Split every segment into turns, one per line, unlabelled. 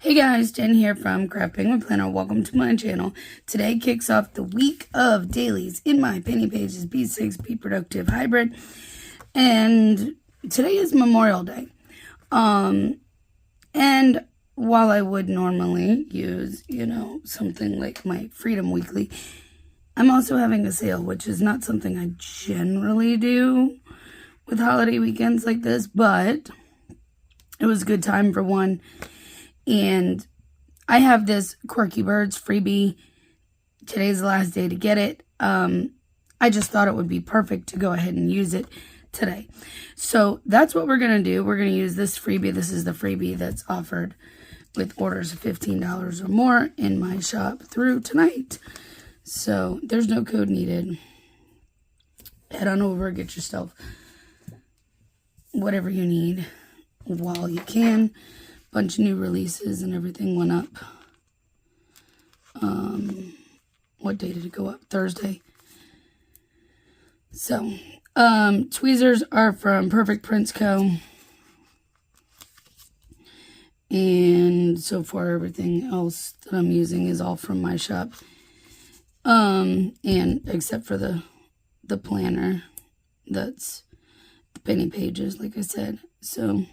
Hey guys, Jen here from Cheerful Planner. Welcome to my channel. Today kicks off the week of dailies in my penny pages B6 Be Productive Hybrid. And today is Memorial Day. And while I would normally use, something like my Freedom Weekly, I'm also having a sale, which is not something I generally do with holiday weekends like this, but it was a good time for one. And I have this Quirky Birds freebie. Today's the last day to get it. I just thought it would be perfect to go ahead and use it today. So that's what we're going to do. We're going to use this freebie. This is the freebie that's offered with orders of $15 or more in my shop through tonight. So there's no code needed. Head on over, get yourself whatever you need while you can. Bunch of new releases and everything went up. What day did it go up? Thursday. So, tweezers are from Perfect Prints Co. And so far everything else that I'm using is all from my shop. And except for the planner, that's the penny pages, like I said. So,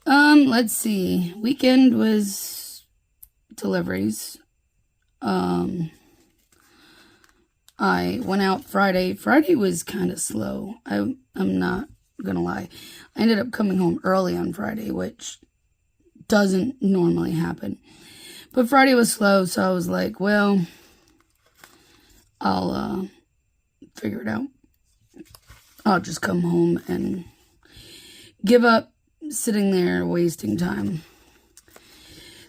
let's see. Weekend was deliveries. I went out Friday. Friday was kind of slow. I'm not gonna lie. I ended up coming home early on Friday, which doesn't normally happen. But Friday was slow, so I was like, well, I'll figure it out. I'll just come home and give up sitting there wasting time.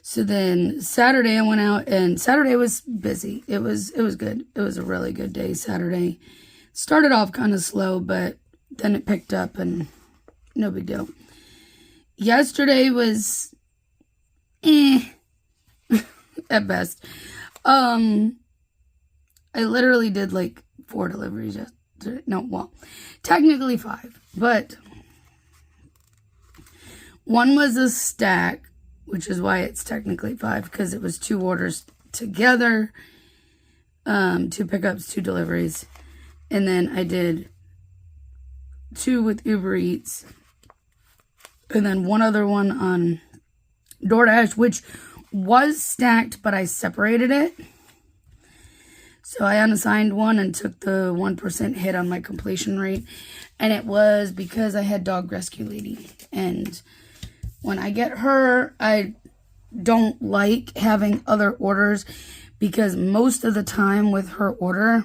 So then Saturday I went out, and Saturday was busy. It was good. It was a really good day Saturday. Started off kind of slow, but then it picked up and no big deal. Yesterday was at best. I literally did like 4 deliveries yesterday. No, well, technically 5, but one was a stack, which is why it's technically 5, because it was 2 orders together, 2 pickups, 2 deliveries, and then I did 2 with Uber Eats, and then one other one on DoorDash, which was stacked, but I separated it. So I unassigned one and took the 1% hit on my completion rate, and it was because I had Dog Rescue Lady, and when I get her, I don't like having other orders because most of the time with her order,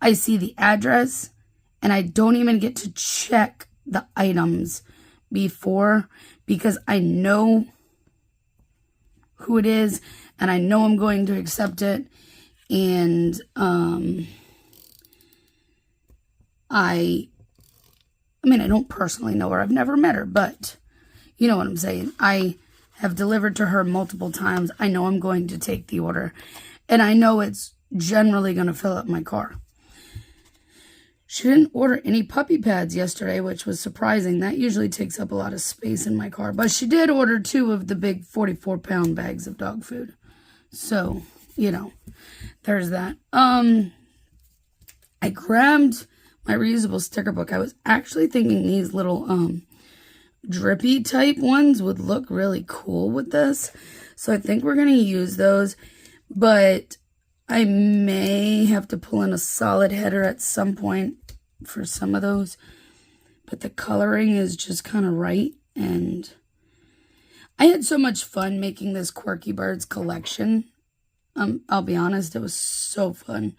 I see the address and I don't even get to check the items before because I know who it is and I know I'm going to accept it. And I don't personally know her. I've never met her, but you know what I'm saying. I have delivered to her multiple times. I know I'm going to take the order. And I know it's generally going to fill up my car. She didn't order any puppy pads yesterday, which was surprising. That usually takes up a lot of space in my car. But she did order 2 of the big 44-pound bags of dog food. So, there's that. I grabbed my reusable sticker book. I was actually thinking these little, drippy type ones would look really cool with this, so I think we're going to use those, but I may have to pull in a solid header at some point for some of those, but the coloring is just kind of right, and I had so much fun making this Quirky Birds collection. I'll be honest, it was so fun.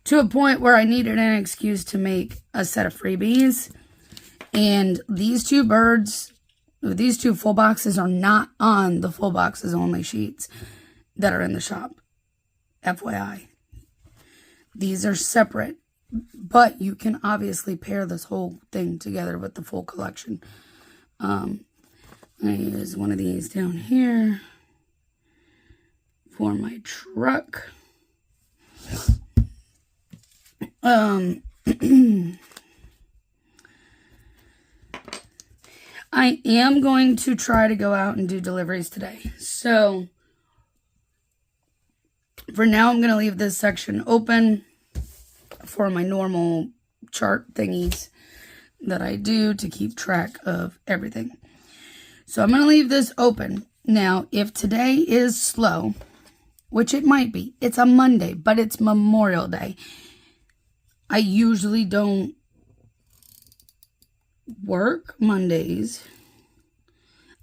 To a point where I needed an excuse to make a set of freebies. And these 2 birds, these 2 full boxes are not on the full boxes only sheets that are in the shop. FYI. These are separate. But you can obviously pair this whole thing together with the full collection. I'm going to use one of these down here for my truck. I am going to try to go out and do deliveries today. So for now, I'm going to leave this section open for my normal chart thingies that I do to keep track of everything. So I'm going to leave this open. Now, if today is slow, which it might be, it's a Monday, but it's Memorial Day. I usually don't work Mondays.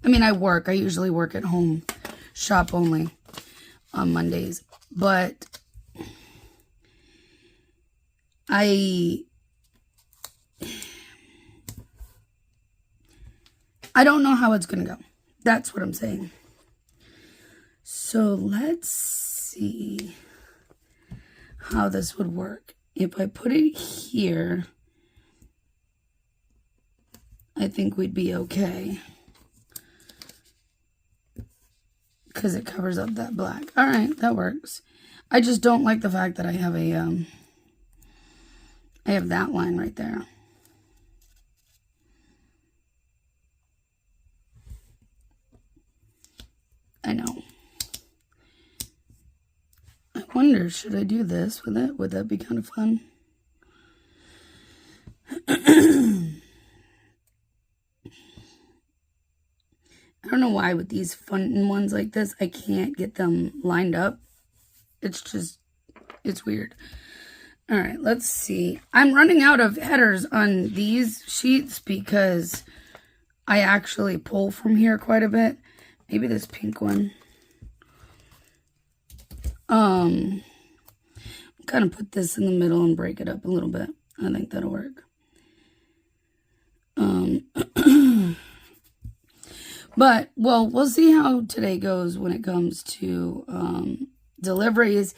I mean, I usually work at home, shop only on Mondays, but I don't know how it's going to go. That's what I'm saying. So let's see how this would work. If I put it here, I think we'd be okay. Because it covers up that black. All right, that works. I just don't like the fact that I have a, I have that line right there. I know. I wonder, should I do this with it? Would that be kind of fun? I don't know why with these fun ones like this, I can't get them lined up. It's weird. All right, let's see. I'm running out of headers on these sheets because I actually pull from here quite a bit. Maybe this pink one. Kind of put this in the middle and break it up a little bit. I think that'll work. But, well, we'll see how today goes when it comes to deliveries.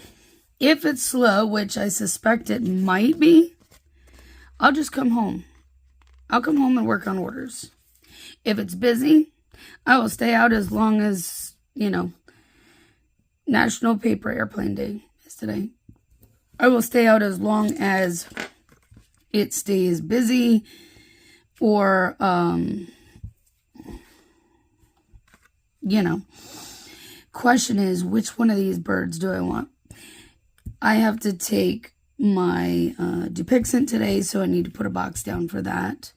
If it's slow, which I suspect it might be, I'll just come home. I'll come home and work on orders. If it's busy, I will stay out as long as, you know, National Paper Airplane Day is today. I will stay out as long as it stays busy or, you know. Question is, which one of these birds do I want? I have to take my Dupixent today, so I need to put a box down for that.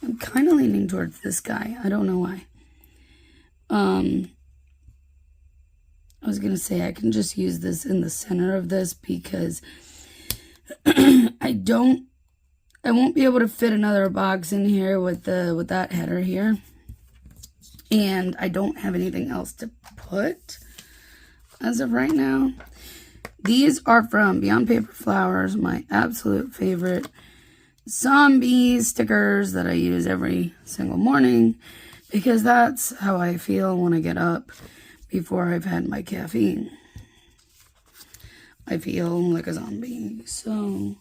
I'm kind of leaning towards this guy. I don't know why. I was going to say I can just use this in the center of this because I won't be able to fit another box in here with that header here. And I don't have anything else to put as of right now. These are from Beyond Paper Flowers, my absolute favorite zombie stickers that I use every single morning because that's how I feel when I get up before I've had my caffeine. I feel like a zombie. So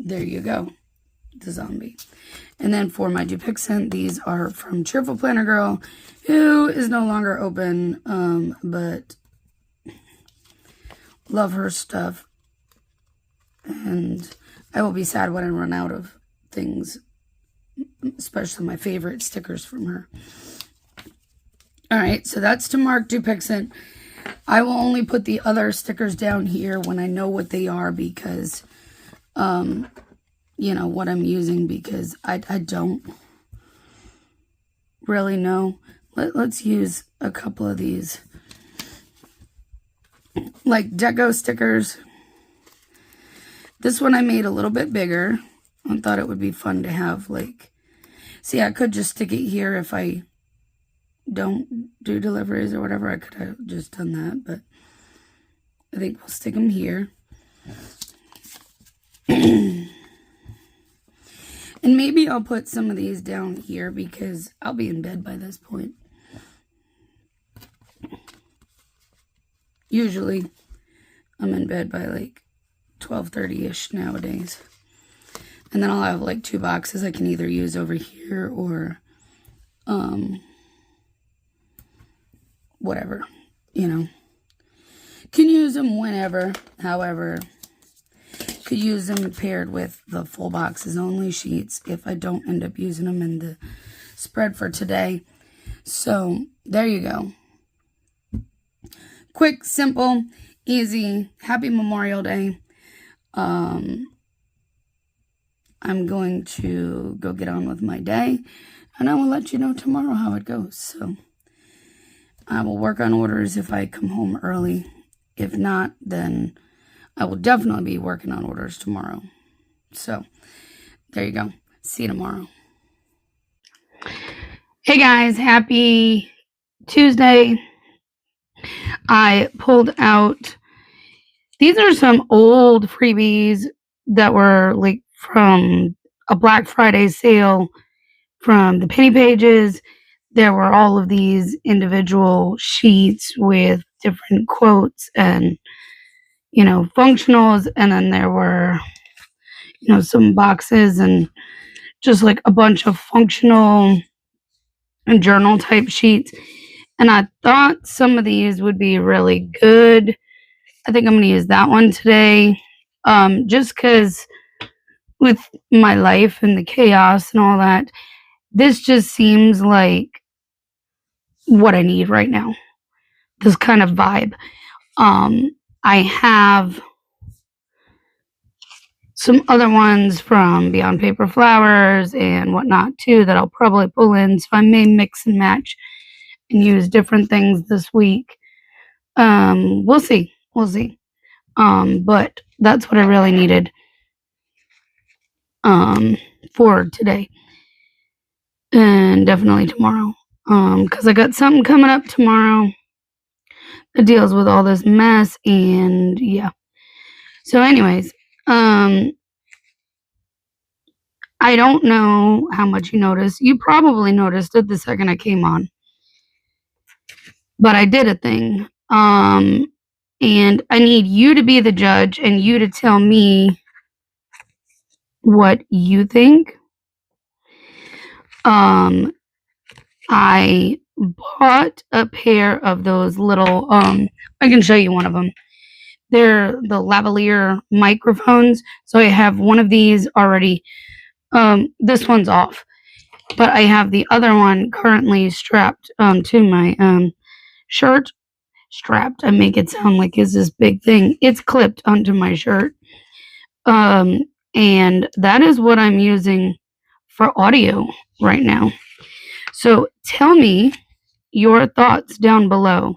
there you go, the zombie. And then for my Dupixent, these are from Cheerful Planner Girl, who is no longer open, but love her stuff. And I will be sad when I run out of things, especially my favorite stickers from her. All right, so that's to mark Dupixent. I will only put the other stickers down here when I know what they are because, you know, what I'm using because I don't really know. Let's use a couple of these. Like deco stickers. This one I made a little bit bigger. I thought it would be fun to have, like, see, I could just stick it here if I don't do deliveries or whatever. I could have just done that, but I think we'll stick them here. And maybe I'll put some of these down here because I'll be in bed by this point. Usually, I'm in bed by like 12:30-ish nowadays. And then I'll have like 2 boxes I can either use over here or, whatever, you know. Can use them whenever, however. could use them paired with the full boxes only sheets if I don't end up using them in the spread for today. So there you go. Quick, simple, easy. Happy Memorial Day. I'm going to go get on with my day, and I will let you know tomorrow how it goes. So I will work on orders if I come home early. If not, then I will definitely be working on orders tomorrow. So there you go. See you tomorrow. Hey guys, happy Tuesday. I pulled out, these are some old freebies that were like from a Black Friday sale from the penny pages. There were all of these individual sheets with different quotes and, functionals. And then there were, some boxes and just like a bunch of functional and journal type sheets. And I thought some of these would be really good. I think I'm going to use that one today. Just because with my life and the chaos and all that, this just seems like what I need right now. This kind of vibe. I have some other ones from Beyond Paper Flowers and whatnot too that I'll probably pull in. So I may mix and match and use different things this week. We'll see. But that's what I really needed for today. And definitely tomorrow. Because I got something coming up tomorrow that deals with all this mess, and yeah. So anyways, I don't know how much you noticed. You probably noticed it the second I came on. But I did a thing. And I need you to be the judge and you to tell me what you think. I bought a pair of those little, I can show you one of them. They're the lavalier microphones. So I have one of these already. This one's off, but I have the other one currently strapped to my shirt. Strapped. I make it sound like it's this big thing. It's clipped onto my shirt. And that is what I'm using for audio right now. So tell me your thoughts down below.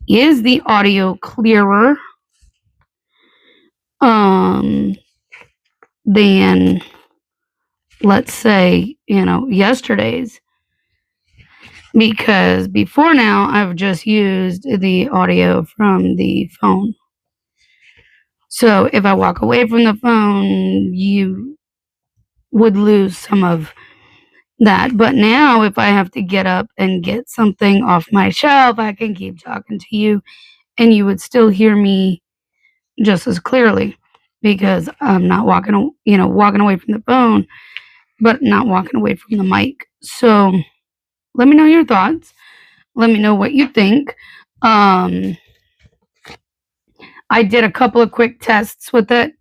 Is the audio clearer than, let's say, yesterday's? Because before now, I've just used the audio from the phone. So if I walk away from the phone, you would lose some of that. But now if I have to get up and get something off my shelf, I can keep talking to you and you would still hear me just as clearly because I'm not walking away from the phone, but not walking away from the mic. So let me know your thoughts. Let me know what you think. I did a couple of quick tests with it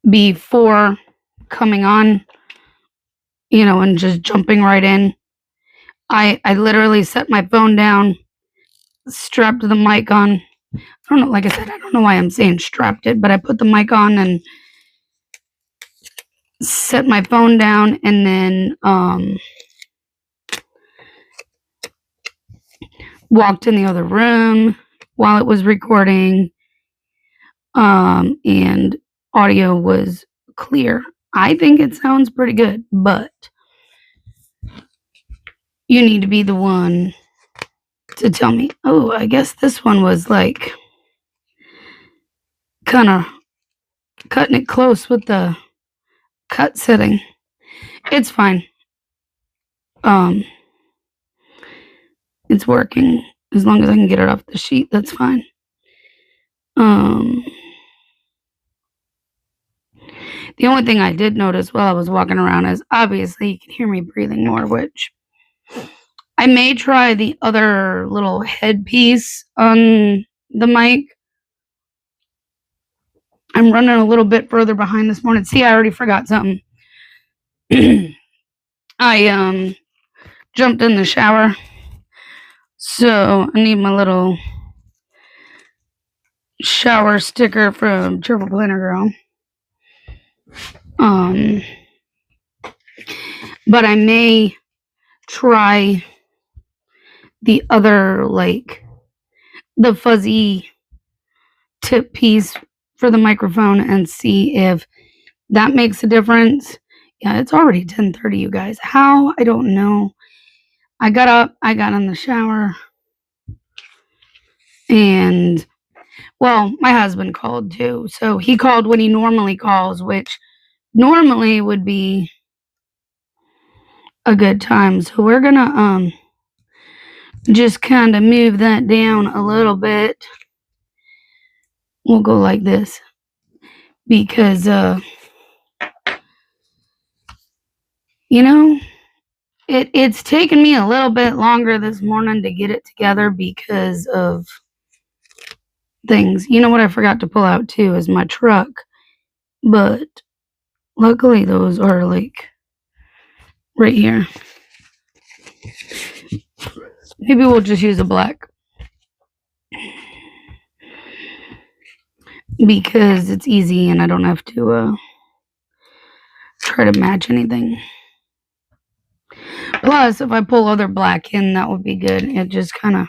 before coming on, and just jumping right in. I literally set my phone down, strapped the mic on. I don't know, like I said, I don't know why I'm saying strapped it, but I put the mic on and set my phone down and then walked in the other room while it was recording. And audio was clear. I think it sounds pretty good, but you need to be the one to tell me. Oh, I guess this one was like kind of cutting it close with the cut setting. It's fine. It's working. As long as I can get it off the sheet, that's fine. The only thing I did notice while I was walking around is obviously you can hear me breathing more, which I may try the other little headpiece on the mic. I'm running a little bit further behind this morning. See, I already forgot something. I jumped in the shower, so I need my little shower sticker from Cheerful Planner Girl. But I may try the other, like the fuzzy tip piece for the microphone and see if that makes a difference. Yeah, it's already 10:30, you guys. How? I don't know. I got up, I got in the shower, and well, my husband called too. So he called when he normally calls, which normally would be a good time. So we're gonna just kind of move that down a little bit. We'll go like this because you know, it's taken me a little bit longer this morning to get it together because of things. You know what I forgot to pull out too is my truck. But luckily those are like right here. Maybe we'll just use a black because it's easy and I don't have to try to match anything. Plus, if I pull other black in, that would be good. It just kind of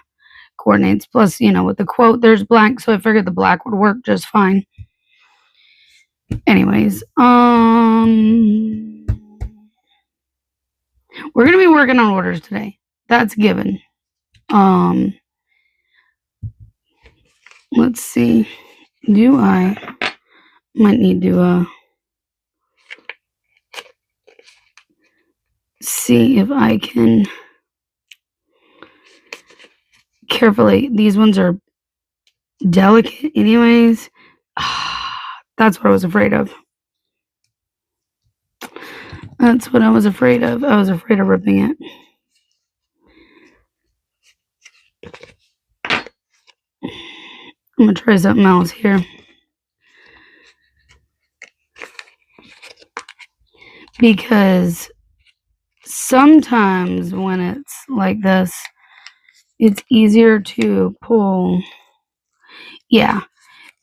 coordinates. Plus, you know, with the quote, there's black, so I figured the black would work just fine. Anyways, we're gonna be working on orders today. That's given. Let's see. I might need to see if I can carefully. These ones are delicate, anyways. That's what I was afraid of. That's what I was afraid of. I was afraid of ripping it. I'm gonna try something else here. Because sometimes when it's like this, it's easier to pull. Yeah,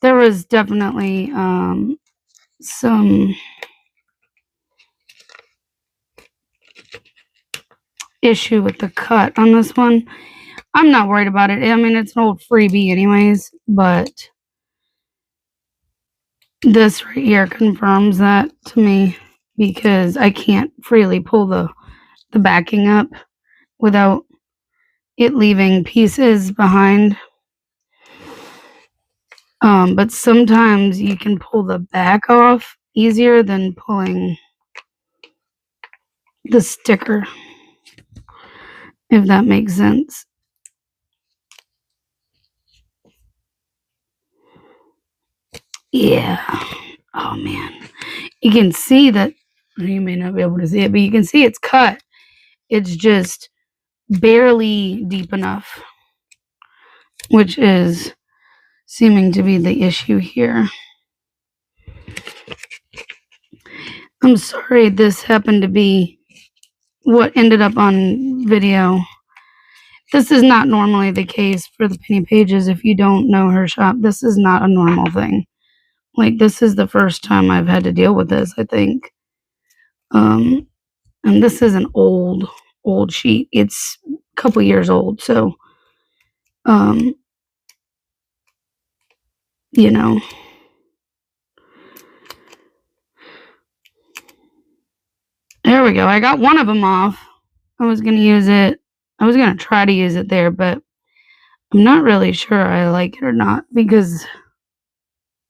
there was definitely some issue with the cut on this one. I'm not worried about it. I mean, it's an old freebie anyways, but this right here confirms that to me because I can't freely pull the backing up without it leaving pieces behind. But sometimes you can pull the back off easier than pulling the sticker, if that makes sense. Yeah. Oh man. You can see that, you may not be able to see it, but you can see it's cut. It's just barely deep enough, which is seeming to be the issue here. I'm sorry this happened to be what ended up on video. This is not normally the case for the penny pages. If you don't know her shop, this is not a normal thing. Like, this is the first time I've had to deal with this, I think. And this is an old sheet. It's a couple years old, so you know. There we go. I got one of them off. I was going to use it. I was going to try to use it there, but I'm not really sure I like it or not because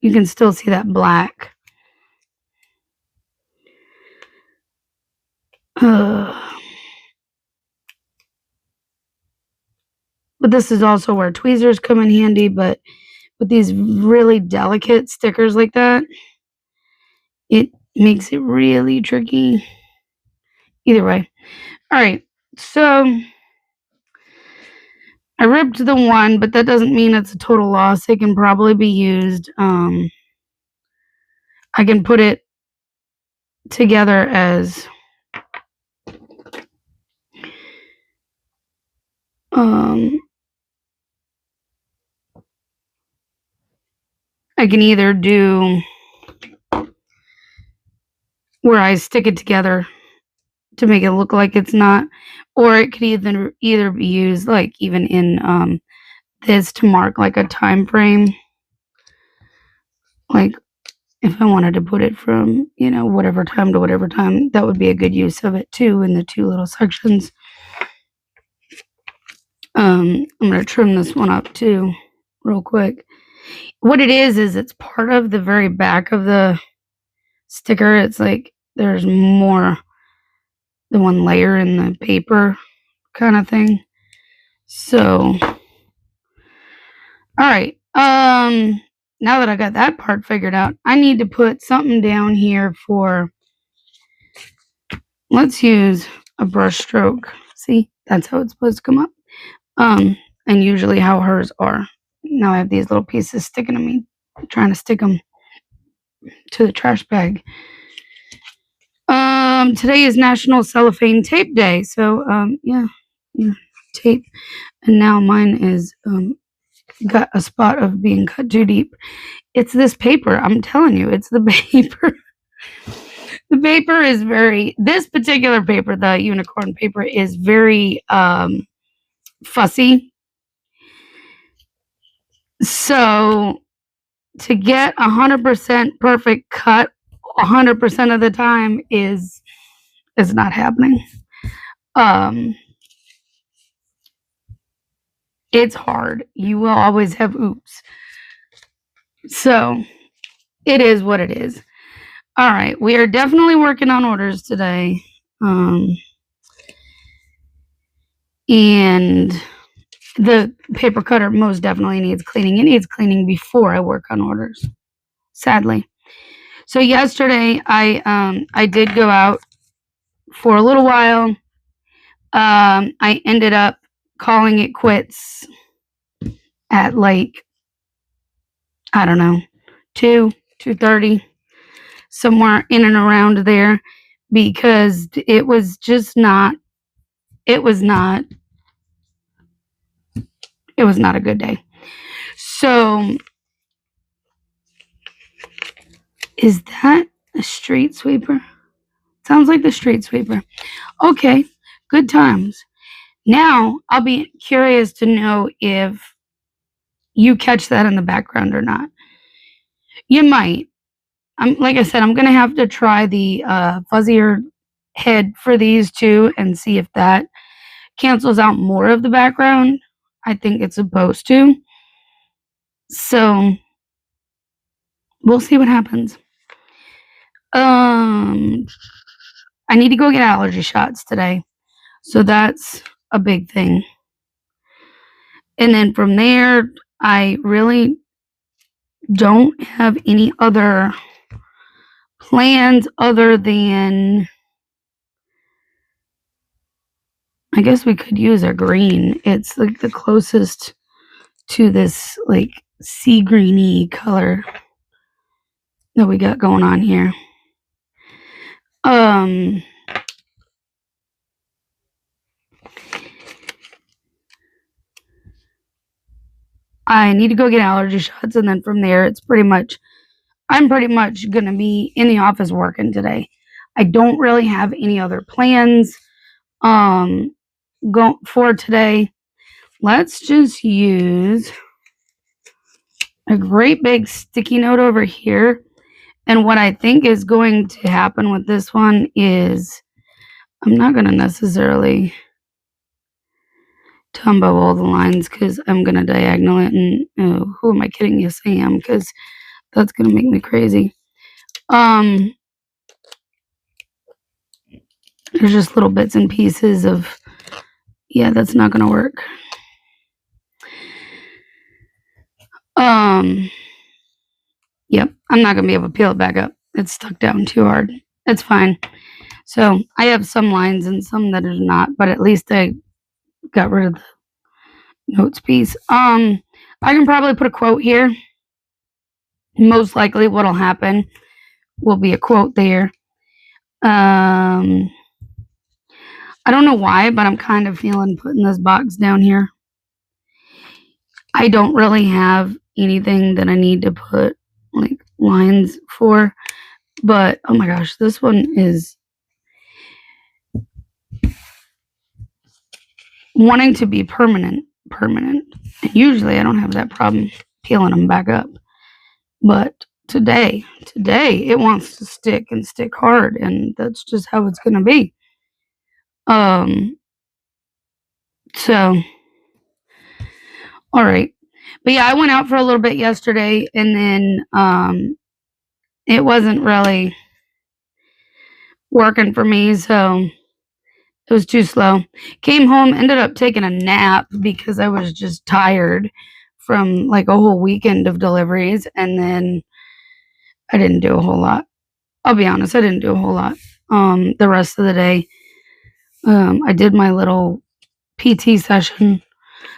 you can still see that black. But this is also where tweezers come in handy, but with these really delicate stickers like that, it makes it really tricky. Either way. All right. So I ripped the one, but that doesn't mean it's a total loss. It can probably be used I can put it together as I can either do where I stick it together to make it look like it's not, or it could either be used like even in this to mark like a time frame. Like if I wanted to put it from, whatever time to whatever time, that would be a good use of it too in the two little sections. I'm going to trim this one up too real quick. What it is it's part of the very back of the sticker. It's like there's more than one layer in the paper kind of thing. So, all right. Now that I got that part figured out, I need to put something down here for, let's use a brush stroke. See, that's how it's supposed to come up. And usually how hers are. Now I have these little pieces sticking to me, I'm trying to stick them to the trash bag. Today is National Cellophane Tape Day. So, yeah, tape. And now mine is, got a spot of being cut too deep. It's this paper. I'm telling you, it's the paper. The paper is this particular paper, the unicorn paper, is very, fussy. So to get 100% perfect cut 100% of the time is not happening. It's hard. You will always have oops. So it is what it is. All right, we are definitely working on orders today. And the paper cutter most definitely needs cleaning. It needs cleaning before I work on orders, sadly. So yesterday I did go out for a little while. I ended up calling it quits at like, I don't know, 2:30, somewhere in and around there, because it was not a good day. So, is that a street sweeper? Sounds like the street sweeper. Okay, good times. Now, I'll be curious to know if you catch that in the background or not. You might. Like I said, I'm going to have to try the fuzzier head for these two and see if that cancels out more of the background. I think it's supposed to. So, we'll see what happens. I need to go get allergy shots today. So that's a big thing. And then from there, I really don't have any other plans other than, I guess we could use a green. It's like the closest to this like sea greeny color that we got going on here. I need to go get allergy shots, and then from there, I'm pretty much going to be in the office working today. I don't really have any other plans go for today. Let's just use a great big sticky note over here. And what I think is going to happen with this one is I'm not going to necessarily tumbo all the lines, because I'm going to diagonal it, and who am I kidding? Yes, I am, because that's going to make me crazy. There's just little bits and pieces of, yeah, that's not going to work. Yep, I'm not going to be able to peel it back up. It's stuck down too hard. It's fine. So I have some lines and some that are not, but at least I got rid of the notes piece. I can probably put a quote here. Most likely what'll happen will be a quote there. I don't know why, but I'm kind of feeling putting this box down here. I don't really have anything that I need to put like lines for, but oh my gosh, this one is wanting to be permanent. And usually I don't have that problem peeling them back up, but today it wants to stick and stick hard, and that's just how it's gonna be. So all right, but yeah, I went out for a little bit yesterday, and then it wasn't really working for me, so it was too slow. Came home, ended up taking a nap because I was just tired from like a whole weekend of deliveries, and then I didn't do a whole lot. I'll be honest, I didn't do a whole lot. The rest of the day, I did my little PT session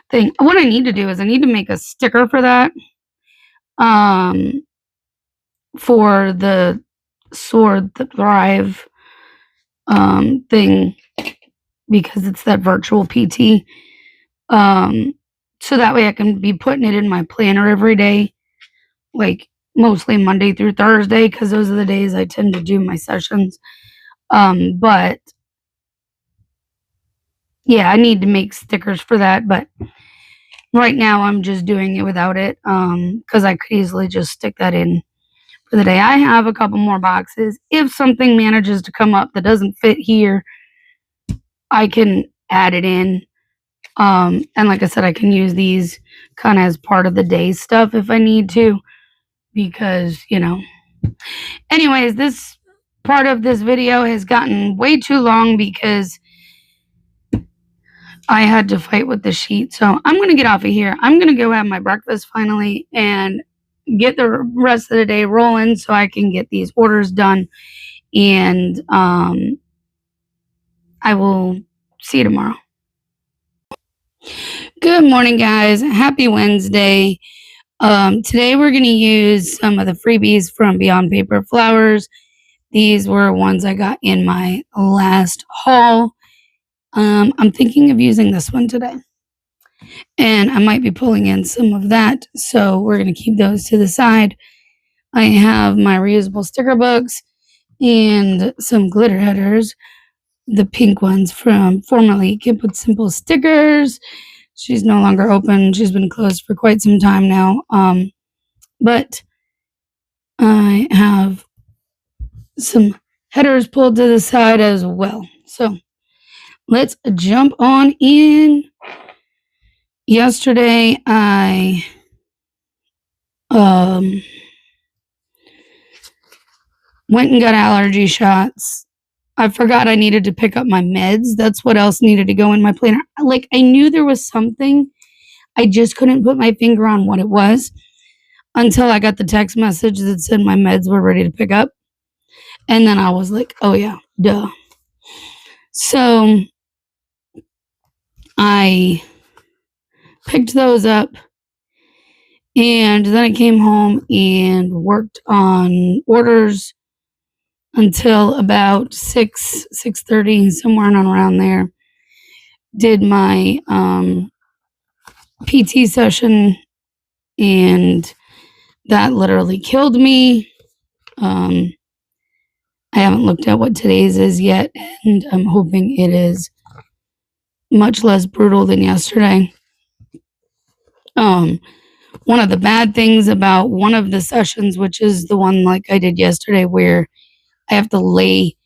thing. What I need to do is I need to make a sticker for that. For the Sword the Thrive thing, because it's that virtual PT. So that way I can be putting it in my planner every day, like mostly Monday through Thursday, because those are the days I tend to do my sessions. But yeah, I need to make stickers for that, but right now I'm just doing it without it, because I could easily just stick that in for the day. I have a couple more boxes. If something manages to come up that doesn't fit here, I can add it in. And like I said, I can use these kind of as part of the day stuff if I need to, because, anyways, this part of this video has gotten way too long because I had to fight with the sheet. So I'm going to get off of here. I'm going to go have my breakfast finally and get the rest of the day rolling so I can get these orders done. And I will see you tomorrow. Good morning, guys. Happy Wednesday. Today we're going to use some of the freebies from Beyond Paper Flowers. These were ones I got in my last haul. I'm thinking of using this one today, and I might be pulling in some of that, so we're going to keep those to the side. I have my reusable sticker books and some glitter headers, the pink ones from formerly Kip with Simple Stickers. She's no longer open. She's been closed for quite some time now. But I have some headers pulled to the side as well. So let's jump on in. Yesterday, I went and got allergy shots. I forgot I needed to pick up my meds. That's what else needed to go in my planner. Like, I knew there was something. I just couldn't put my finger on what it was until I got the text message that said my meds were ready to pick up. And then I was like, oh yeah, duh. So I picked those up, and then I came home and worked on orders until about 6:30, somewhere around there. Did my PT session, and that literally killed me. I haven't looked at what today's is yet, and I'm hoping it is much less brutal than yesterday. One of the bad things about one of the sessions, which is the one like I did yesterday, where I have to lay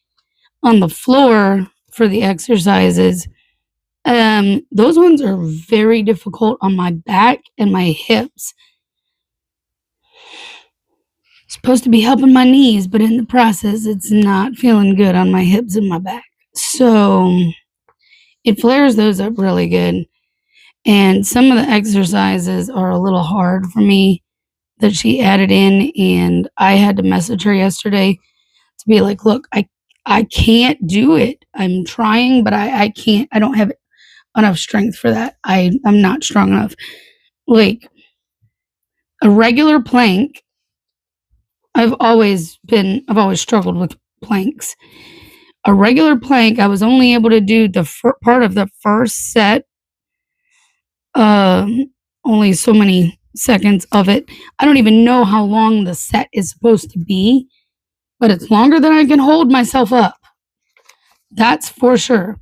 on the floor for the exercises, those ones are very difficult on my back and my hips. Supposed to be helping my knees, but in the process, it's not feeling good on my hips and my back. So it flares those up really good. And some of the exercises are a little hard for me that she added in, and I had to message her yesterday to be like, look, I can't do it. I'm trying, but I can't. I don't have enough strength for that. I'm not strong enough. Like, a regular plank, I've always struggled with planks. A regular plank, I was only able to do the part of the first set, only so many seconds of it. I don't even know how long the set is supposed to be, but it's longer than I can hold myself up. That's for sure.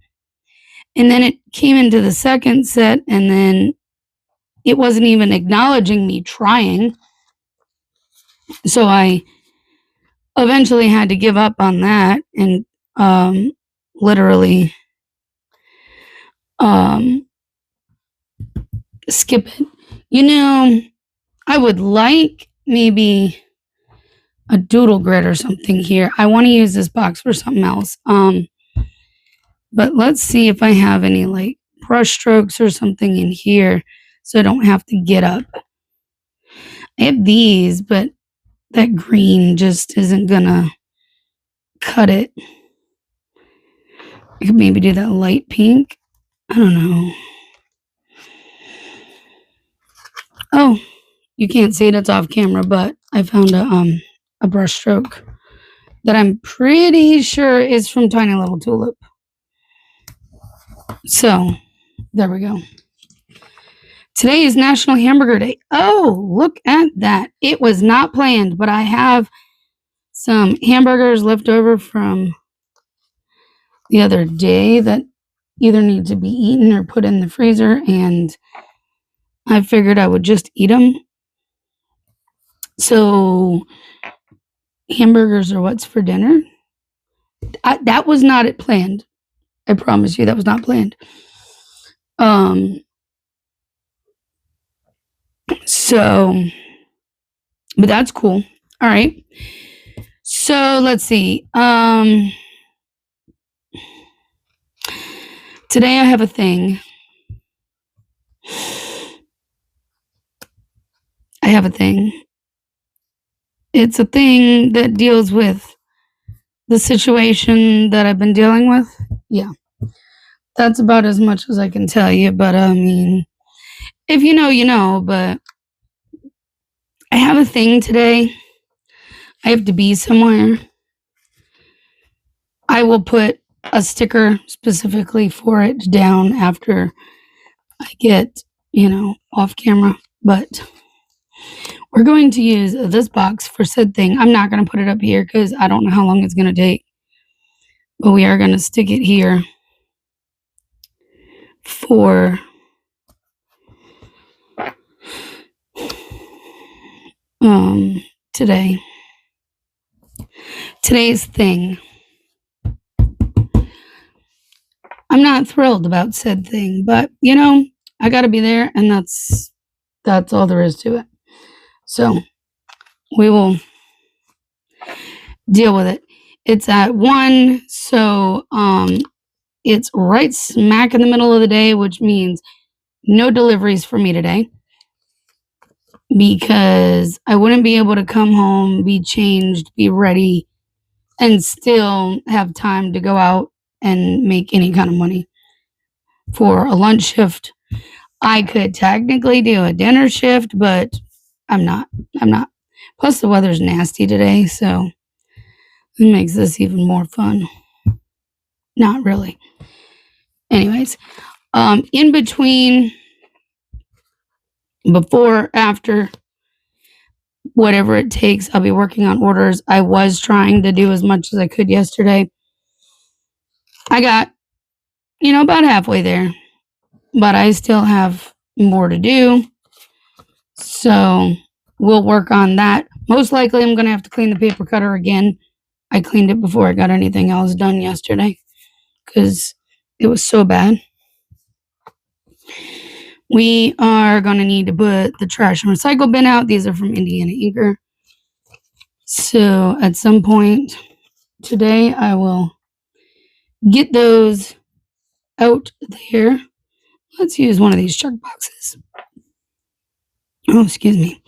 And then it came into the second set, and then it wasn't even acknowledging me trying. So I eventually had to give up on that and literally skip it. You know, I would like maybe a doodle grid or something here. I want to use this box for something else. But let's see if I have any like brush strokes or something in here so I don't have to get up. I have these, but that green just isn't gonna cut it. I could maybe do that light pink. I don't know. Oh, you can't see it, it's off camera, but I found a brush stroke that I'm pretty sure is from Tiny Little Tulip. So, there we go. Today is National Hamburger Day. Oh, look at that. It was not planned, but I have some hamburgers left over from the other day that either need to be eaten or put in the freezer, and I figured I would just eat them. So, hamburgers are what's for dinner? That was not planned. I promise you that was not planned. So, but that's cool. All right. So let's see. Today I have a thing. It's a thing that deals with the situation that I've been dealing with. Yeah. That's about as much as I can tell you, but I mean, if you know, you know, but I have a thing today. I have to be somewhere. I will put a sticker specifically for it down after I get, off camera, but we're going to use this box for said thing. I'm not going to put it up here because I don't know how long it's going to take, but we are going to stick it here for today. Today's thing. I'm not thrilled about said thing, but I got to be there, and that's all there is to it. So we will deal with it. It's at 1, so it's right smack in the middle of the day, which means no deliveries for me today because I wouldn't be able to come home, be changed, be ready, and still have time to go out and make any kind of money for a lunch shift. I could technically do a dinner shift, but I'm not. Plus the weather's nasty today, so it makes this even more fun. Not really. Anyways, in between, before, after, whatever it takes, I'll be working on orders. I was trying to do as much as I could yesterday. I got, about halfway there, but I still have more to do. So we'll work on that. Most likely I'm going to have to clean the paper cutter again. I cleaned it before I got anything else done yesterday because it was so bad. We are going to need to put the trash and recycle bin out. These are from Indiana Inker. So at some point today, I will get those out there. Let's use one of these chuck boxes. Oh, excuse me.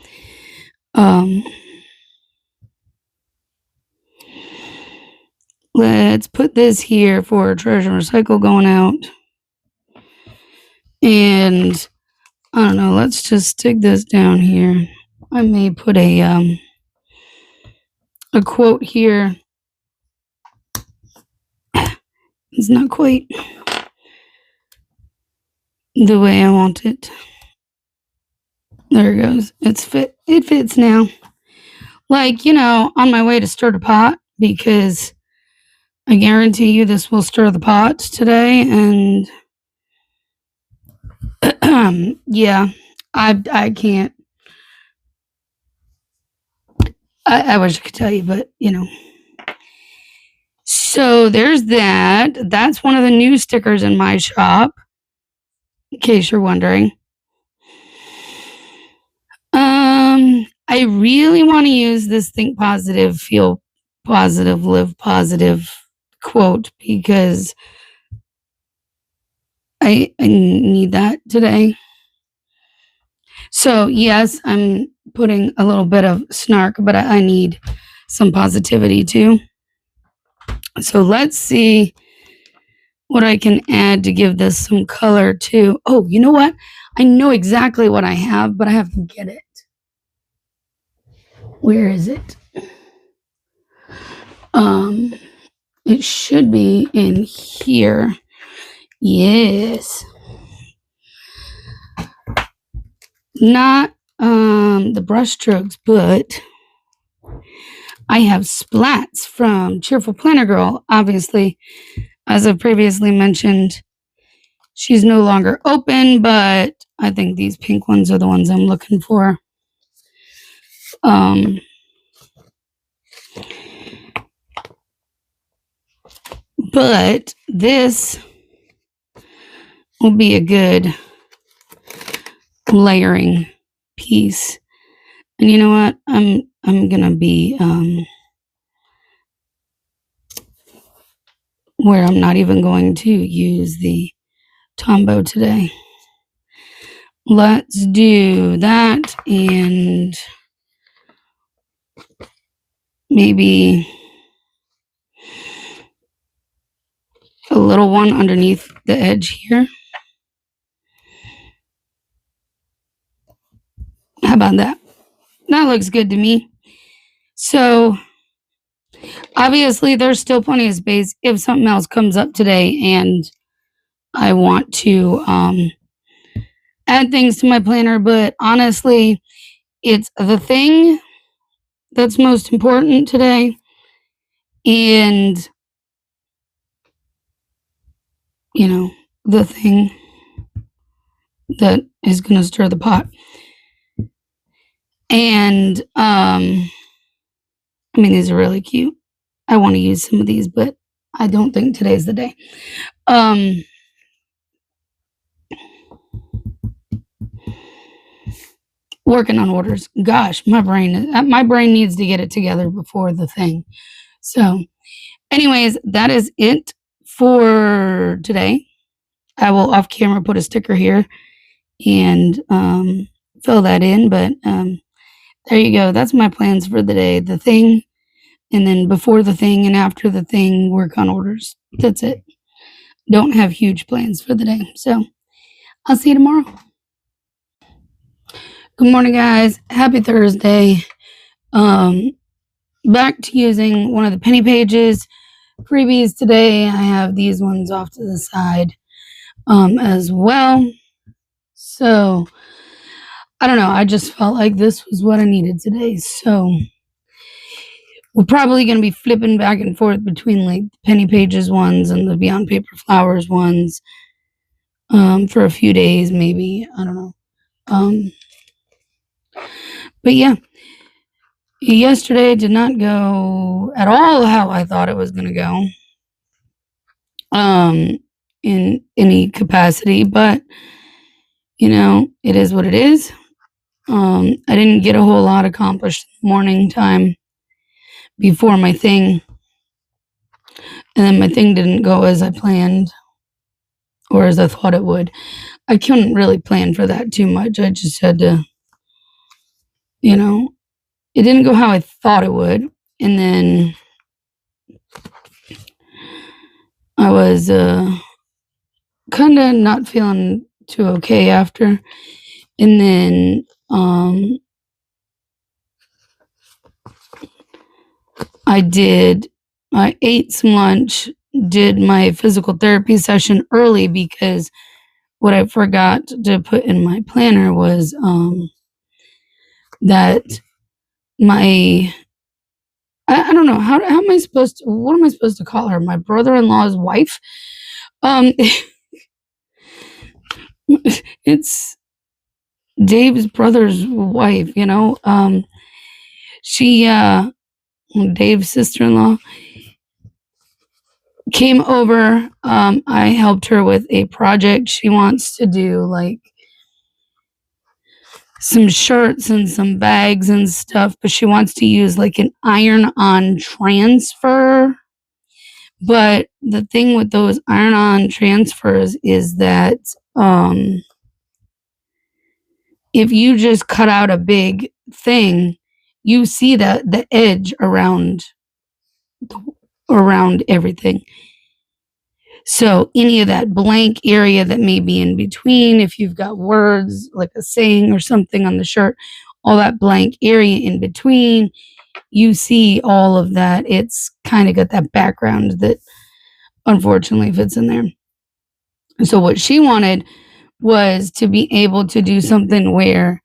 Let's put this here for trash and recycle going out. And I don't know, let's just stick this down here. I may put a a quote here is not quite the way I want it. There it goes. It fits now. Like, on my way to stir the pot, because I guarantee you this will stir the pot today. And yeah, I can't. I wish I could tell you, but So there's that. That's one of the new stickers in my shop, in case you're wondering. I really want to use this think positive, feel positive, live positive quote, because I need that today. So yes, I'm putting a little bit of snark, but I need some positivity too. So let's see what I can add to give this some color too. Oh, you know what? I know exactly what I have, but I have to get it. Where is it? It should be in here. Yes. Not the brush strokes, but I have splats from Cheerful Planner Girl. Obviously, as I've previously mentioned, she's no longer open, but I think these pink ones are the ones I'm looking for. But this will be a good layering piece. And you know what? I'm gonna be where I'm not even going to use the Tombow today. Let's do that, and maybe a little one underneath the edge here. How about that? That looks good to me. So obviously there's still plenty of space if something else comes up today and I want to add things to my planner, but honestly, it's the thing that's most important today, and the thing that is going to stir the pot. And these are really cute. I want to use some of these, but I don't think today's the day. Working on orders. Gosh, my brain needs to get it together before the thing. So anyways, that is it for today. I will off camera put a sticker here and fill that in, but there you go. That's my plans for the day. The thing, and then before the thing and after the thing, work on orders. That's it. Don't have huge plans for the day. So I'll see you tomorrow. Good morning, guys. Happy Thursday. Back to using one of the penny pages freebies today. I have these ones off to the side as well. So I don't know. I just felt like this was what I needed today. So we're probably going to be flipping back and forth between like penny pages ones and the Beyond Paper Flowers ones for a few days, maybe. I don't know. But yeah, yesterday did not go at all how I thought it was going to go in any capacity, but it is what it is. I didn't get a whole lot accomplished morning time before my thing, and then my thing didn't go as I planned or as I thought it would. I couldn't really plan for that too much. I just had to, it didn't go how I thought it would. And then I was kind of not feeling too okay after. And then I ate some lunch, did my physical therapy session early because what I forgot to put in my planner was that my I don't know how am I supposed to what am I supposed to call her? My brother-in-law's wife. Um it's Dave's brother's wife, you know. She Dave's sister-in-law came over. I helped her with a project. She wants to do like some shirts and some bags and stuff, but she wants to use like an iron on transfer. But the thing with those iron on transfers is that if you just cut out a big thing, you see the edge around everything. So any of that blank area that may be in between, if you've got words like a saying or something on the shirt, all that blank area in between, you see all of that. It's kind of got that background that unfortunately fits in there. So what she wanted was to be able to do something where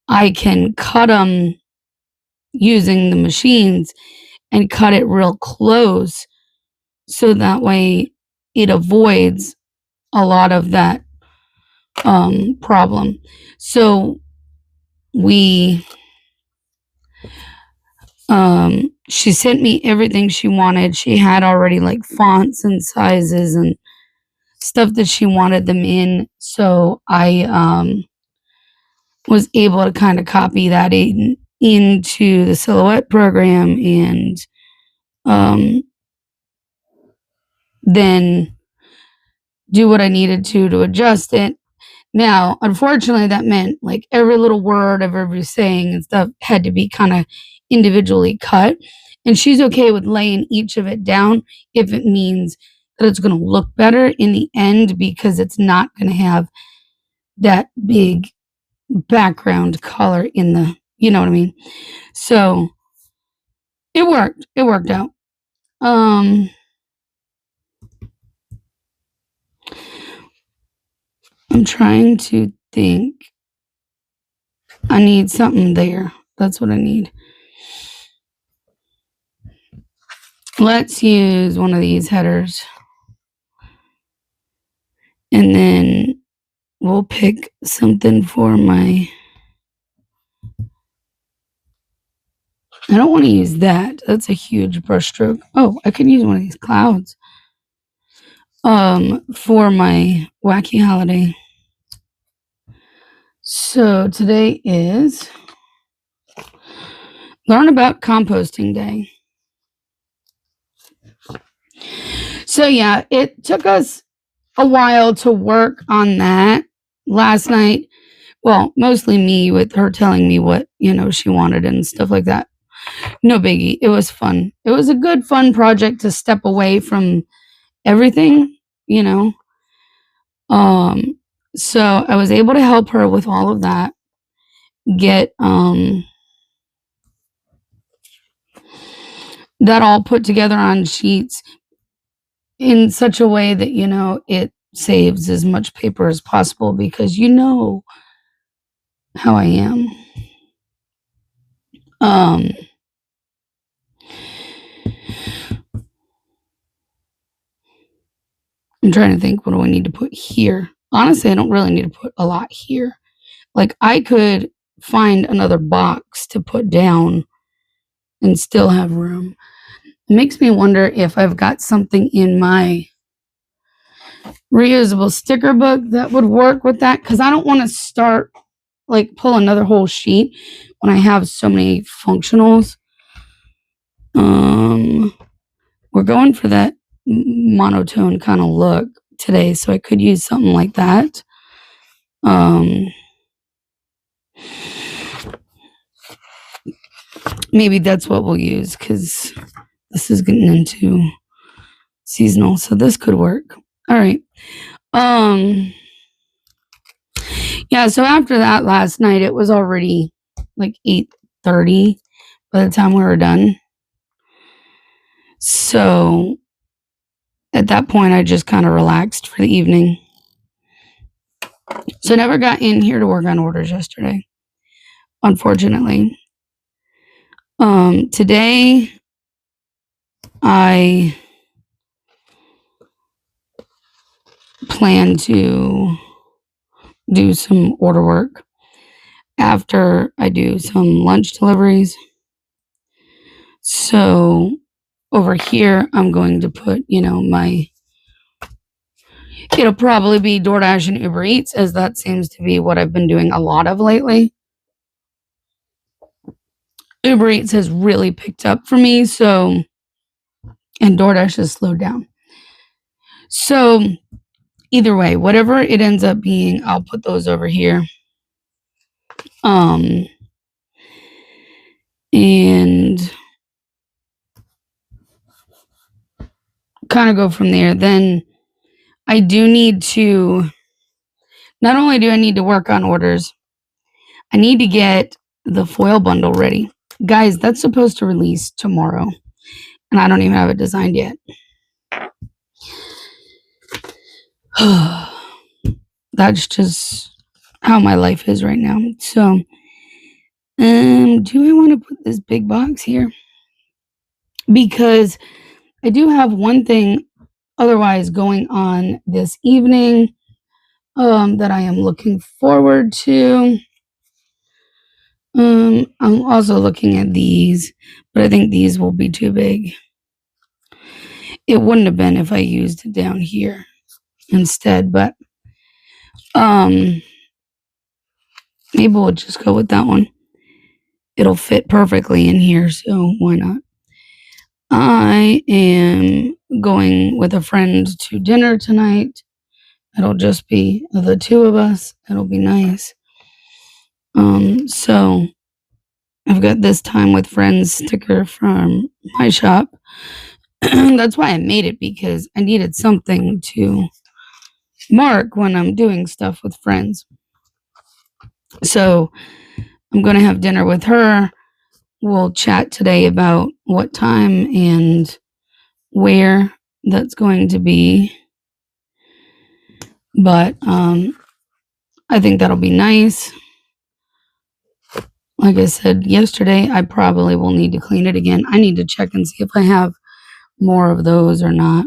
I can cut them using the machines and cut it real close so that way it avoids a lot of that problem. So we she sent me everything she wanted. She had already like fonts and sizes and stuff that she wanted them in. So I was able to kind of copy that into the silhouette program and then do what I needed to adjust it. Now, unfortunately, that meant like every little word of every saying and stuff had to be kind of individually cut. And she's okay with laying each of it down if it means that it's going to look better in the end because it's not going to have that big background color in the, you know what I mean? So it worked. It worked out. I'm trying to think. I need something there. That's what I need. Let's use one of these headers. And then we'll pick something for my... I don't want to use that. That's a huge brush stroke. Oh, I could use one of these clouds. For my wacky holiday. So today is Learn About Composting Day. So yeah, it took us a while to work on that last night. Well, mostly me with her telling me what, she wanted and stuff like that. No biggie. It was fun. It was a good, fun project to step away from everything, you know. So I was able to help her with all of that, get that all put together on sheets in such a way that, it saves as much paper as possible because you know how I am. I'm trying to think, what do I need to put here? Honestly, I don't really need to put a lot here. Like, I could find another box to put down and still have room. It makes me wonder if I've got something in my reusable sticker book that would work with that, because I don't want to start, like, pull another whole sheet when I have so many functionals. We're going for that monotone kind of look today, so I could use something like that. Maybe that's what we'll use because this is getting into seasonal, so this could work. All right. Yeah, so after that last night, it was already like 8:30 by the time we were done. So at that point, I just kind of relaxed for the evening. So I never got in here to work on orders yesterday, unfortunately. Today I plan to do some order work after I do some lunch deliveries. So over here, I'm going to put, it'll probably be DoorDash and Uber Eats, as that seems to be what I've been doing a lot of lately. Uber Eats has really picked up for me, and DoorDash has slowed down. So either way, whatever it ends up being, I'll put those over here. And kind of go from there. Then I do need to, not only do I need to work on orders, I need to get the foil bundle ready. Guys, that's supposed to release tomorrow, and I don't even have it designed yet. That's just how my life is right now. So, do I want to put this big box here? Because I do have one thing otherwise going on this evening that I am looking forward to. I'm also looking at these, but I think these will be too big. It wouldn't have been if I used it down here instead, but maybe we'll just go with that one. It'll fit perfectly in here, so why not? I am going with a friend to dinner tonight. It'll just be the two of us. It'll be nice. So I've got this time with friends sticker from my shop. That's why I made it, because I needed something to mark when I'm doing stuff with friends. So I'm going to have dinner with her. We'll chat today about what time and where that's going to be. But I think that'll be nice. Like I said yesterday, I probably will need to clean it again. I need to check and see if I have more of those or not.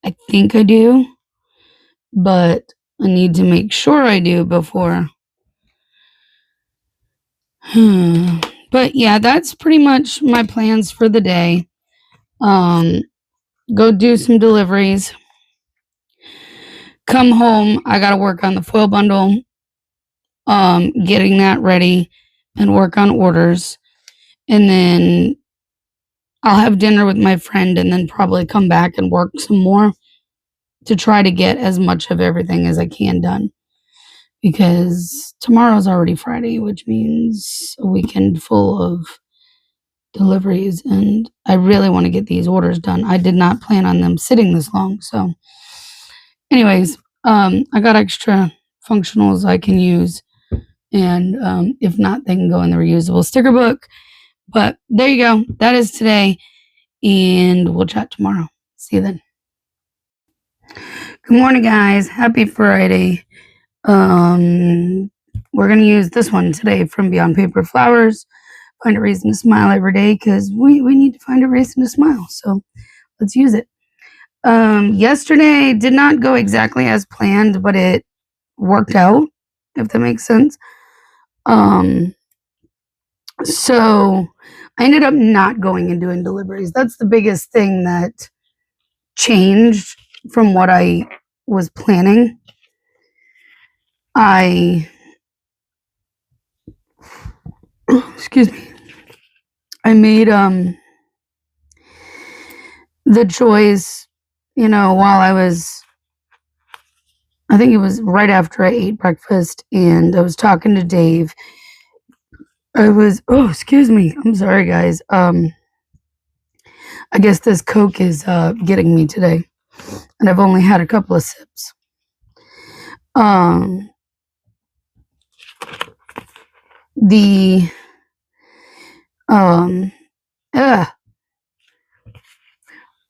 I think I do, but I need to make sure I do before. But yeah, that's pretty much my plans for the day. Go do some deliveries. Come home. I gotta work on the foil bundle. Getting that ready and work on orders. And then I'll have dinner with my friend and then probably come back and work some more to try to get as much of everything as I can done. Because tomorrow's already Friday, which means a weekend full of deliveries, and I really want to get these orders done. I did not plan on them sitting this long. So anyways, I got extra functionals I can use, and if not, they can go in the reusable sticker book. But there you go. That is today, and we'll chat tomorrow. See you then. Good morning, guys. Happy Friday. We're gonna use this one today from Beyond Paper Flowers. Find a reason to smile every day, because we need to find a reason to smile. So let's use it. Yesterday did not go exactly as planned, but it worked out, if that makes sense. So I ended up not going and doing deliveries. That's the biggest thing that changed from what I was planning. Excuse me. I made the choice, while I think it was right after I ate breakfast, and I was talking to Dave. Excuse me. I'm sorry, guys. I guess this Coke is getting me today, and I've only had a couple of sips.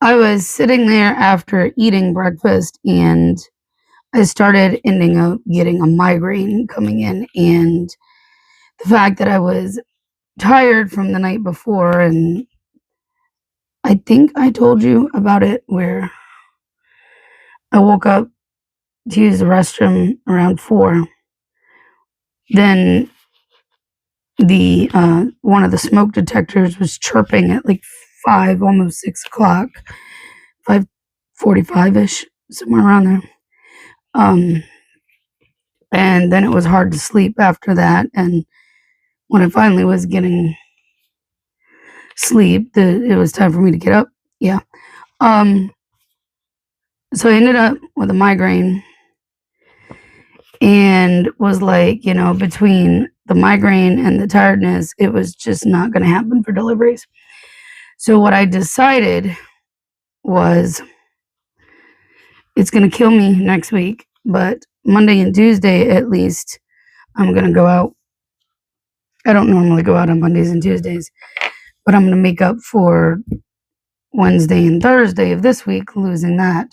I was sitting there after eating breakfast, and I started ending up getting a migraine coming in, and the fact that I was tired from the night before, and I think I told you about it, where I woke up to use the restroom around 4. Then the one of the smoke detectors was chirping at like 5, almost 6 o'clock, 5:45ish, somewhere around there. And then it was hard to sleep after that. And when I finally was getting sleep, it was time for me to get up. Yeah. So I ended up with a migraine, and was like, between the migraine and the tiredness, it was just not going to happen for deliveries. So what I decided was, it's going to kill me next week, but Monday and Tuesday at least, I'm going to go out. I don't normally go out on Mondays and Tuesdays, but I'm going to make up for Wednesday and Thursday of this week, losing that.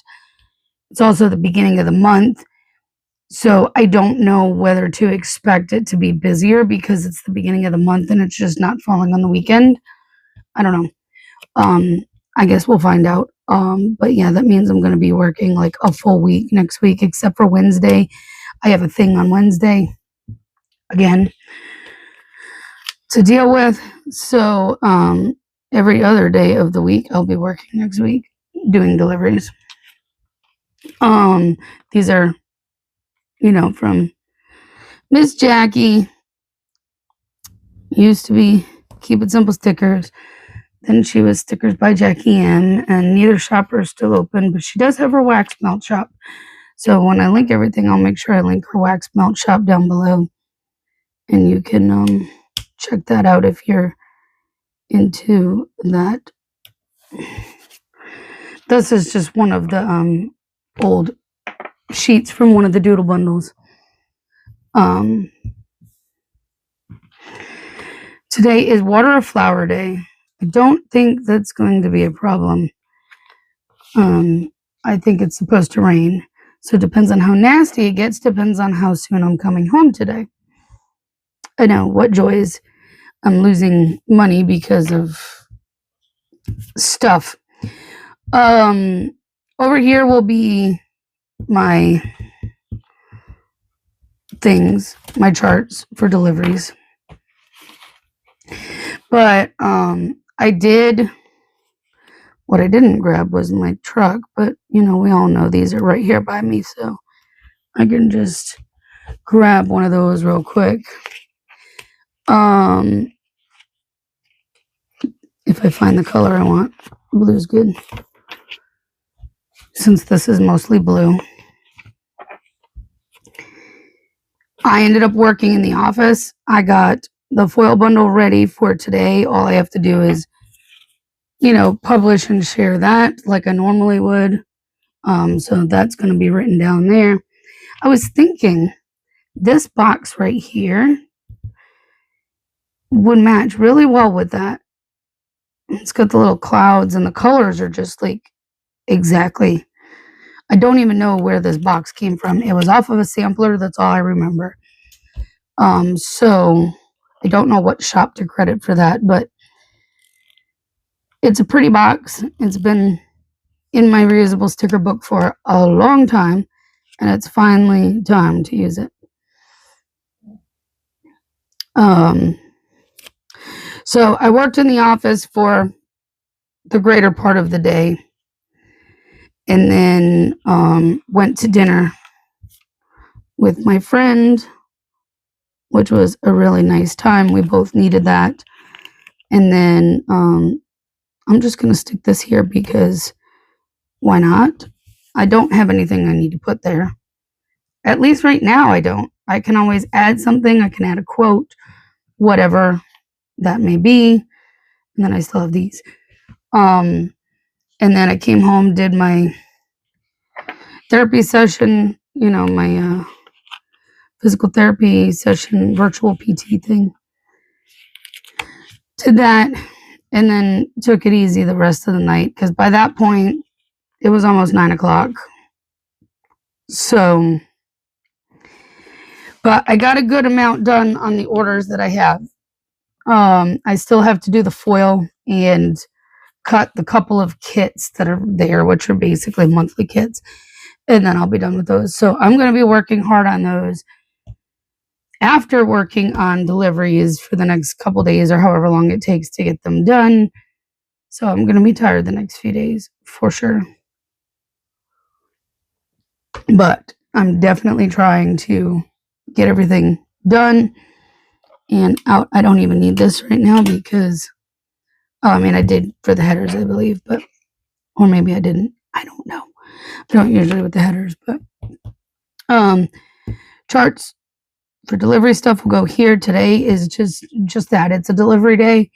It's also the beginning of the month, so I don't know whether to expect it to be busier because it's the beginning of the month and it's just not falling on the weekend. I don't know. I guess we'll find out. But yeah, that means I'm going to be working like a full week next week, except for Wednesday. I have a thing on Wednesday again to deal with. So every other day of the week, I'll be working next week doing deliveries. These are, from Miss Jackie. Used to be Keep It Simple stickers. Then she was Stickers by Jackie M, and neither shop are still open, but she does have her wax melt shop. So when I link everything, I'll make sure I link her wax melt shop down below, and you can check that out if you're into that. This is just one of the old sheets from one of the doodle bundles. Today is Water or Flower Day. I don't think that's going to be a problem. I think it's supposed to rain. So it depends on how nasty it gets, depends on how soon I'm coming home today. I know, what joys. I'm losing money because of stuff. Over here will be my things, my charts for deliveries. But what I didn't grab was my truck, but we all know these are right here by me, so I can just grab one of those real quick. If I find the color I want. Blue's good, since this is mostly blue. I ended up working in the office. I got the foil bundle ready for today. All I have to do is, publish and share that like I normally would. So that's going to be written down there. I was thinking this box right here would match really well with that. It's got the little clouds, and the colors are just like exactly. I don't even know where this box came from. It was off of a sampler. That's all I remember. So I don't know what shop to credit for that, but it's a pretty box. It's been in my reusable sticker book for a long time, and it's finally time to use it. So I worked in the office for the greater part of the day, and then went to dinner with my friend, which was a really nice time. We both needed that. And then I'm just going to stick this here because why not? I don't have anything I need to put there. At least right now I don't. I can always add something. I can add a quote, whatever that may be. And then I still have these. And then I came home, did my therapy session, my physical therapy session, virtual PT thing. Did that. and then took it easy the rest of the night because by that point it was almost 9 o'clock. So, but I got a good amount done on the orders that I have. I still have to do the foil and cut the couple of kits that are there, which are basically monthly kits, and then I'll be done with those. So I'm going to be working hard on those after working on deliveries for the next couple days or however long it takes to get them done. So I'm going to be tired the next few days for sure. But I'm definitely trying to get everything done and out. I don't even need this right now because, I mean, I did for the headers, I believe, but, or maybe I didn't. I don't know. I don't usually with the headers, but, charts for delivery stuff will go here. Today is just that. It's a delivery day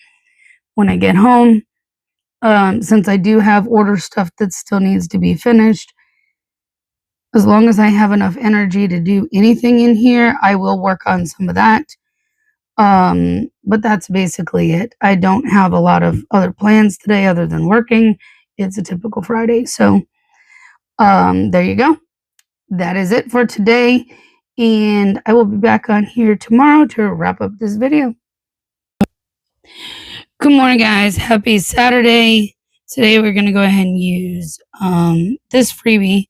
when I get home. Since I do have order stuff that still needs to be finished, as long as I have enough energy to do anything in here, I will work on some of that. But that's basically it. I don't have a lot of other plans today other than working. It's a typical Friday. So, there you go. That is it for today. And I will be back on here tomorrow to wrap up this video. Good morning, guys. Happy Saturday. Today we're going to go ahead and use this freebie.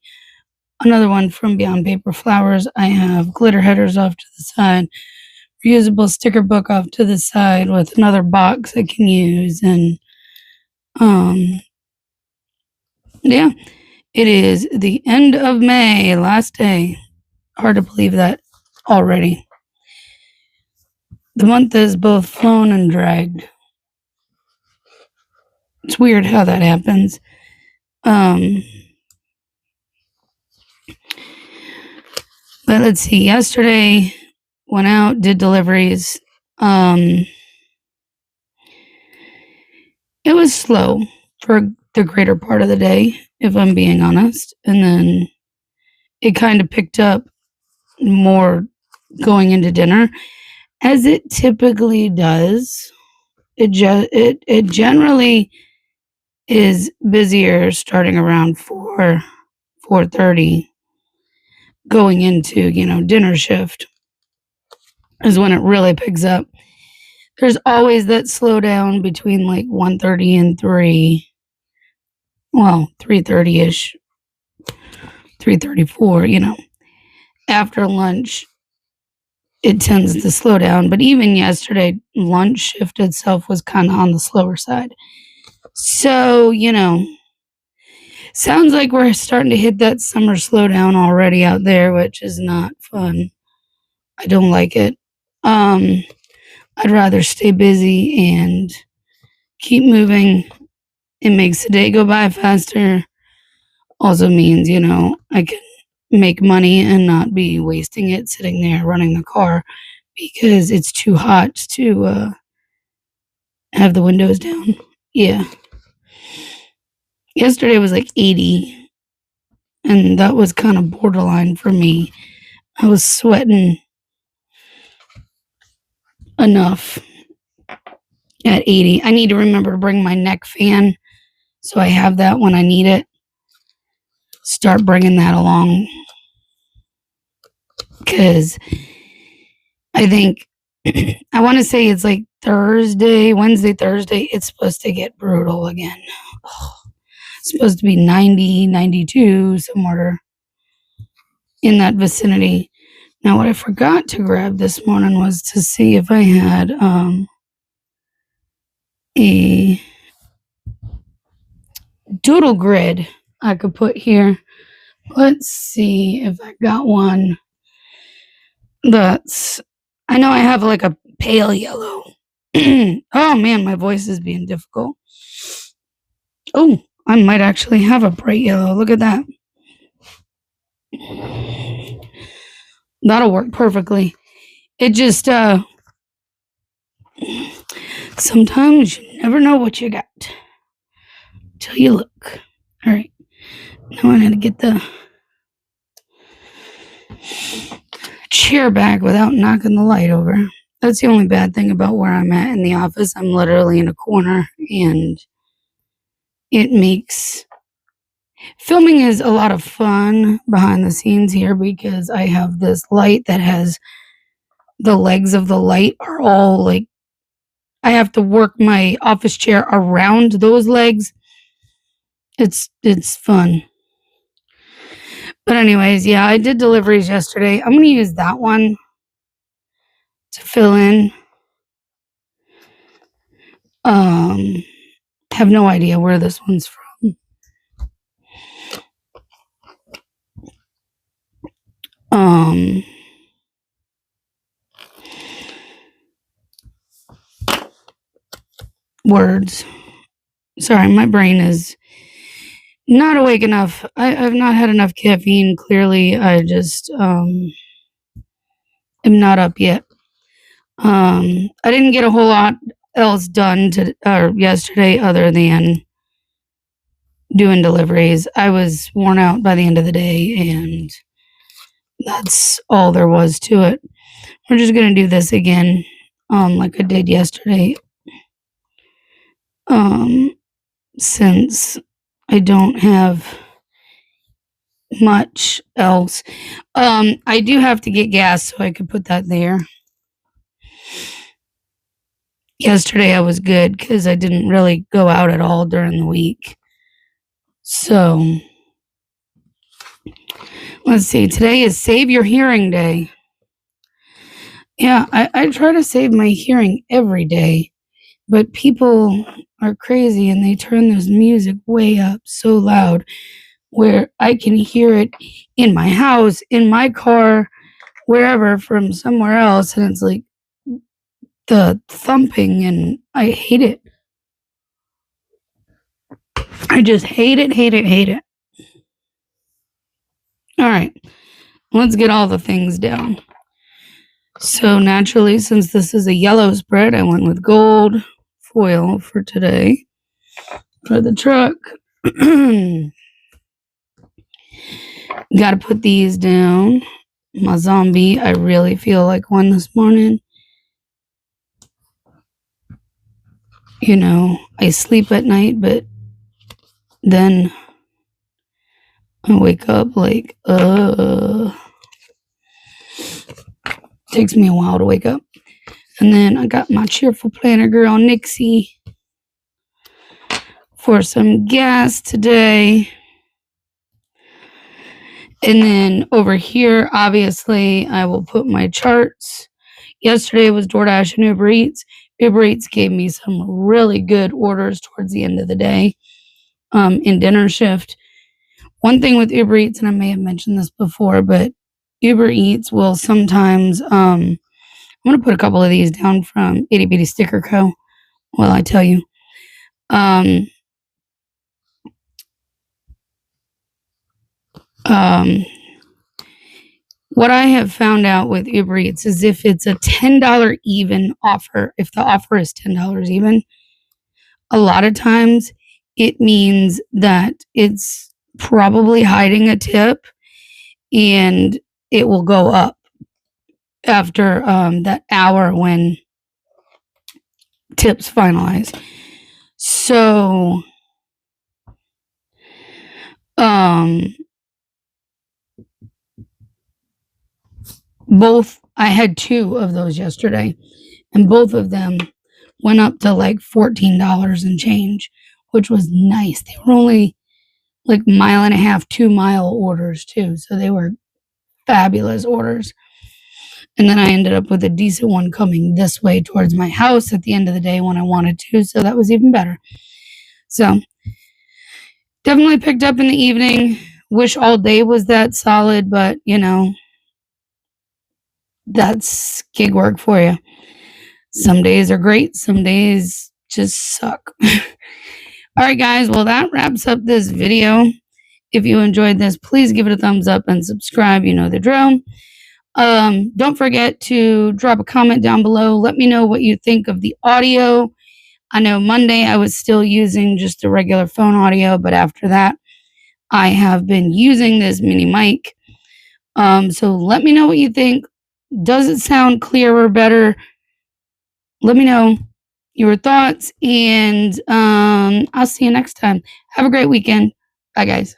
Another one from Beyond Paper Flowers. I have glitter headers off to the side, reusable sticker book off to the side with another box I can use. And yeah, it is the end of May, last day. Hard to believe that already. The month has both flown and dragged. It's weird how that happens. But let's see. Yesterday, went out, did deliveries. It was slow for the greater part of the day, if I'm being honest. And then it kind of picked up more going into dinner, as it typically does. It generally is busier starting around 4:30, going into, dinner shift is when it really picks up. There's always that slowdown between like 1:30 and 3. Well, 3:30-ish, 3:34, after lunch, it tends to slow down. But even yesterday, lunch shift itself was kind of on the slower side. So, sounds like we're starting to hit that summer slowdown already out there, which is not fun. I don't like it. I'd rather stay busy and keep moving. It makes the day go by faster. Also means, I can make money and not be wasting it sitting there running the car because it's too hot to have the windows down. Yeah. Yesterday was like 80, and that was kind of borderline for me. I was sweating enough at 80. I need to remember to bring my neck fan so I have that when I need it. Start bringing that along because I think I want to say it's like Wednesday, Thursday. It's supposed to get brutal again. It's supposed to be 90, 92, somewhere in that vicinity. Now, what I forgot to grab this morning was to see if I had a doodle grid I could put here. Let's see if I got one I know I have like a pale yellow. Oh man, my voice is being difficult. Oh, I might actually have a bright yellow. Look at that. That'll work perfectly. It just, sometimes you never know what you got till you look. All right. Now I gotta get the chair back without knocking the light over. That's the only bad thing about where I'm at in the office. I'm literally in a corner, and it makes filming is a lot of fun behind the scenes here because I have this light that has the legs of the light are all like I have to work my office chair around those legs. It's fun. But anyways, yeah, I did deliveries yesterday. I'm gonna use that one to fill in. Have no idea where this one's from. Words. Sorry, my brain is not awake enough. I've not had enough caffeine. Clearly, I just am not up yet. I didn't get a whole lot else done yesterday other than doing deliveries. I was worn out by the end of the day, and that's all there was to it. We're just gonna do this again, like I did yesterday. Since I don't have much else. I do have to get gas, so I could put that there. Yesterday I was good because I didn't really go out at all during the week. So let's see. Today is Save Your Hearing Day. Yeah, I try to save my hearing every day, but people are crazy and they turn this music way up so loud where I can hear it in my house, in my car, wherever from somewhere else, and it's like the thumping, and I hate it. I just hate it, hate it, hate it. All right, let's get all the things down. So naturally, since this is a yellow spread, I went with gold foil for today for the truck. Got to put these down. My zombie, I really feel like one this morning. You know, I sleep at night, but then I wake up like, takes me a while to wake up. And then I got my Cheerful Planner Girl, Nixie, for some gas today. And then over here, obviously, I will put my charts. Yesterday was DoorDash and Uber Eats. Uber Eats gave me some really good orders towards the end of the day in dinner shift. One thing with Uber Eats, and I may have mentioned this before, but Uber Eats will sometimes, I'm going to put a couple of these down from Itty Bitty Sticker Co. while I tell you. What I have found out with Uber Eats is if it's a $10 even offer, if the offer is $10 even, a lot of times it means that it's probably hiding a tip and it will go up after that hour when tips finalize. So, I had 2 of those yesterday, and both of them went up to like $14 and change, which was nice. They were only like 1.5 2-mile orders too, so they were fabulous orders. And then I ended up with a decent one coming this way towards my house at the end of the day when I wanted to, so that was even better. So definitely picked up in the evening. Wish all day was that solid, but you know, that's gig work for you. Some days are great, some days just suck. All right, guys, well, that wraps up this video. If you enjoyed this, please give it a thumbs up and subscribe. You know the drill. Don't forget to drop a comment down below. Let me know what you think of the audio. I know Monday I was still using just the regular phone audio, but after that, I have been using this mini mic. So let me know what you think. Does it sound clearer, better? let me know your thoughts, and I'll see you next time. Have a great weekend. Bye, guys.